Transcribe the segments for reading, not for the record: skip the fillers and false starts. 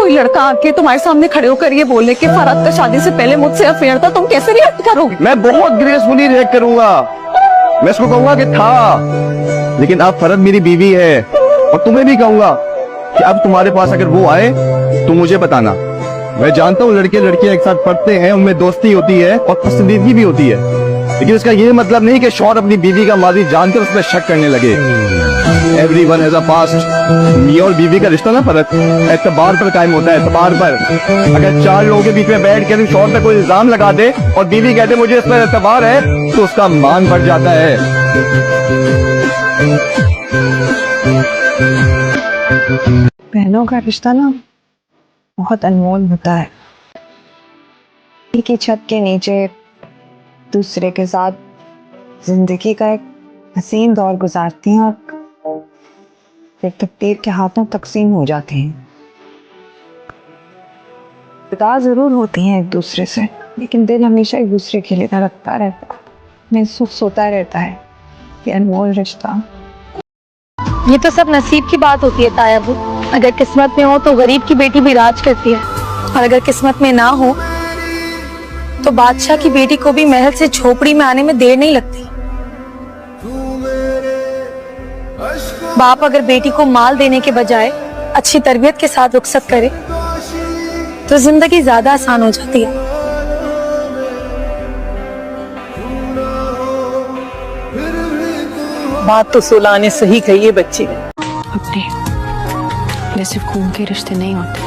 कोई लड़का आके तुम्हारे सामने खड़े होकर ये बोले कि फरहत का शादी से पहले मुझसे अफेयर था, तुम कैसे रिएक्ट करोगे? मैं बहुत ग्रेसफुली रिएक्ट करूंगा। मैं उसको कहूंगा कि था, लेकिन अब फरहत मेरी बीवी है। और तुम्हें भी कहूंगा कि अब तुम्हारे पास अगर वो आए तो मुझे बताना। मैं जानता हूँ लड़के लड़कियां एक साथ पढ़ते हैं, उनमें दोस्ती होती है और पसंदीदगी भी होती है, लेकिन इसका ये मतलब नहीं कि शौहर अपनी बीवी का माजी जानकर उस पर शक करने लगे। Everyone has a past. मियां और बीवी का रिश्ता ना फरहत एतबार पर कायम होता है, एतबार पर। अगर चार लोगों के बीच में बैठ कर शौहर पे कोई इल्जाम लगा दे और बीवी कहते मुझे इस पर एतबार है, तो उसका मान बढ़ जाता है। बहनों का रिश्ता ना बहुत अनमोल होता है। एक ही छत के नीचे दूसरे के साथ जिंदगी का एक हसीन दौर गुजारती हैं और एक तकदीर के हाथों तकसीम हो जाती हैं। जुदा जरूर होती हैं एक दूसरे से, लेकिन दिल हमेशा एक दूसरे के लिए धड़कता रहता है, महसूस होता रहता है कि अनमोल रिश्ता। ये तो सब नसीब की बात होती है ताया बू। अगर किस्मत में हो तो गरीब की बेटी भी राज करती है, और अगर किस्मत में ना हो तो बादशाह की बेटी को भी महल से झोपड़ी में आने में देर नहीं लगती। बाप अगर बेटी को माल देने के बजाय अच्छी तरबियत के साथ रुखसत करे तो जिंदगी ज्यादा आसान हो जाती है। बात तो सोला ने सही कही है बच्ची ने। अपने ये सिर्फ खून के रिश्ते नहीं होते,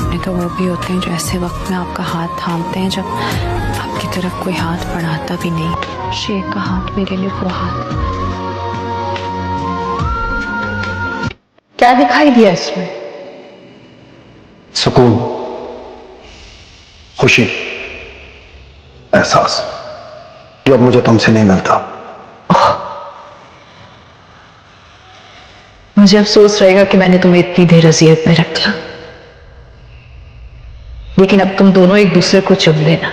नहीं तो वो भी होते हैं जो ऐसे वक्त में आपका हाथ थामते हैं जब आपकी तरफ कोई हाथ बढ़ाता भी नहीं। शेख का हाथ मेरे लिए वो हाथ। क्या दिखाई दिया इसमें? सुकून, खुशी, एहसास जो अब मुझे तुमसे नहीं मिलता। मुझे अफसोस रहेगा कि मैंने तुम्हें इतनी देर अजियत में रखा, लेकिन अब तुम दोनों एक दूसरे को चुन लेना,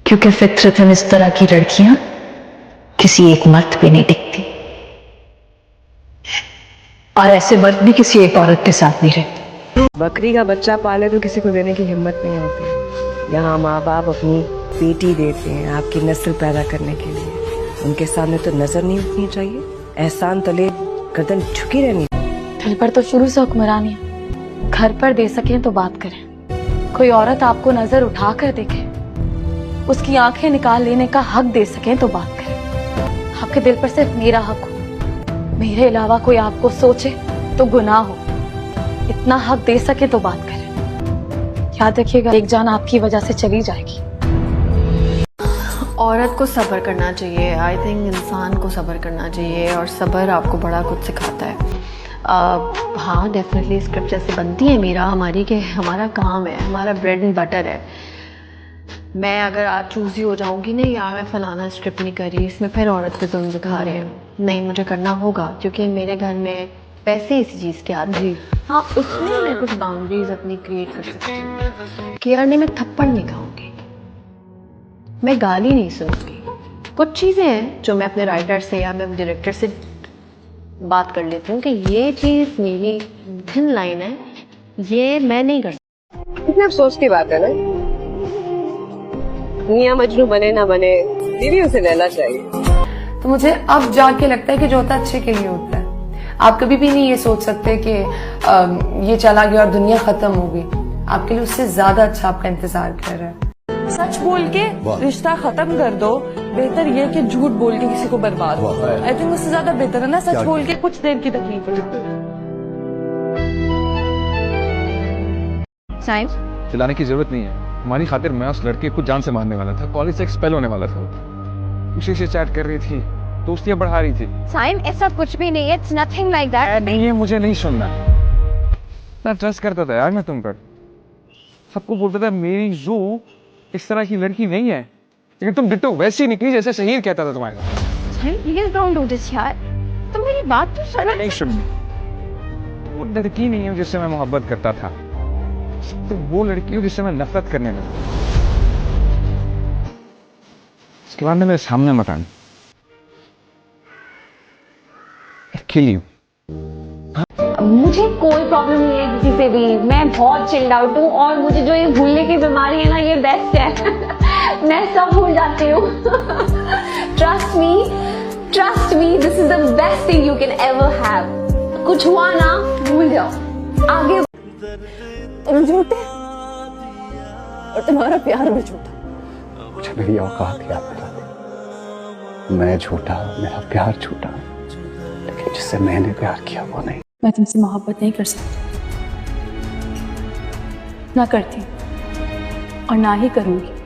क्योंकि फितरतन इस तरह की लड़कियां किसी एक मर्द पे नहीं टिकती, और ऐसे मर्द भी किसी एक औरत के साथ नहीं रहते। बकरी का बच्चा पाले तो किसी को देने की हिम्मत नहीं होती। यहाँ माँ बाप अपनी बेटी देते हैं आपकी नस्ल पैदा करने के लिए, उनके सामने तो नजर नहीं उठनी चाहिए, एहसान तले गर्दन झुकी रहनी। दिल पर तो शुरू से हुक्मरानी है, घर पर दे सकें तो बात करें। कोई औरत आपको नजर उठा कर देखे, उसकी आंखें निकाल लेने का हक दे सकें तो बात करें। आपके दिल पर सिर्फ मेरा हक हो, मेरे अलावा कोई आपको सोचे तो गुनाह हो, इतना हक दे सके तो बात करें। याद रखिएगा, एक जान आपकी वजह से चली जाएगी। औरत को सब्र करना चाहिए। आई थिंक इंसान को सब्र करना चाहिए, और सब्र आपको बड़ा कुछ सिखाता है। हाँ, डेफिनेटली स्क्रिप्ट जैसे बनती है मेरा हमारी कि हमारा काम है, हमारा ब्रेड एंड बटर है। मैं अगर आज चूजी हो जाऊंगी नहीं यार मैं फलाना स्क्रिप्ट नहीं करी, इसमें फिर औरत पे जुल्म दिखा रहे हैं, नहीं मुझे करना होगा, क्योंकि मेरे घर में पैसे इसी चीज़ के आते हैं। हाँ, उसमें मैं कुछ बाउंड्रीज अपनी क्रिएट कर सकती हूँ कि यार नहीं, मैं थप्पड़ नहीं खाऊंगी, मैं गाली नहीं सुनूंगी। कुछ चीज़ें हैं जो मैं अपने राइटर से या मैं डायरेक्टर से बात कर लेती हूँ कि ये चीज़ मेरी थिन लाइन है, ये मैं नहीं कर सकती। कितने अफसोस की बात है ना, मियां मजनू बने ना बने, बीवी उसे लेना चाहिए। तो मुझे अब जाके लगता है कि जो होता है अच्छे के लिए होता है। आप कभी भी नहीं ये सोच सकते कि ये चला गया और दुनिया खत्म हो गई, आपके लिए उससे ज्यादा अच्छा आपका इंतजार कर रहा है। सच बोल के रिश्ता खत्म कर दो, बेहतर ये कि झूठ बोल के किसी को बर्बाद हो। आई थिंक उससे ज्यादा बेहतर है ना सच बोल के कुछ देर की तकलीफ साइम, चिल्लाने की जरूरत नहीं है। हमारी खातिर मैं उस लड़के को जान से मारने वाला था, कॉलेज से एक्सपेल होने वाला था, उसी से चैट कर रही थी, दोस्तियां बढ़ा रही थी। साइम, ऐसा कुछ भी नहीं है, इट्स नथिंग लाइक दैट। नहीं है, मुझे नहीं सुनना। मैं ट्रस्ट करता था यार मैं तुम पर, सबको बोलता था मेरी जो इस तरह की लड़की नहीं है, लेकिन तुम डिट्टो वैसी निकली जैसे शहीर कहता था तुम्हारे साथ। Saim, please don't do this यार, तुम मेरी बात तो सुनो। नहीं सुननी। वो लड़की नहीं है जिससे मैं मोहब्बत करता था, तो वो लड़की हो जिससे मैं नफरत करने लगा। इसके बाद में मेरे सामने मत आना, kill you। मुझे कोई प्रॉब्लम नहीं है किसी से भी, मैं बहुत चिल्ड आउट हूँ और मुझे जो ये भूलने की बीमारी है ना ये बेस्ट है। मैं सब भूल जाती हूँ। Trust me this is the best thing you can ever have. कुछ हुआ ना भूल जाओ, आगे तुम झूठे और तुम्हारा प्यार भी झूठा। मुझे मेरी औकात याद दिलाती। मैं झूठा, मेरा प्यार झूठा, लेकिन जिससे मैंने प्यार किया वो नहीं। मैं तुमसे मोहब्बत नहीं कर सकती, ना करती और ना ही करूंगी।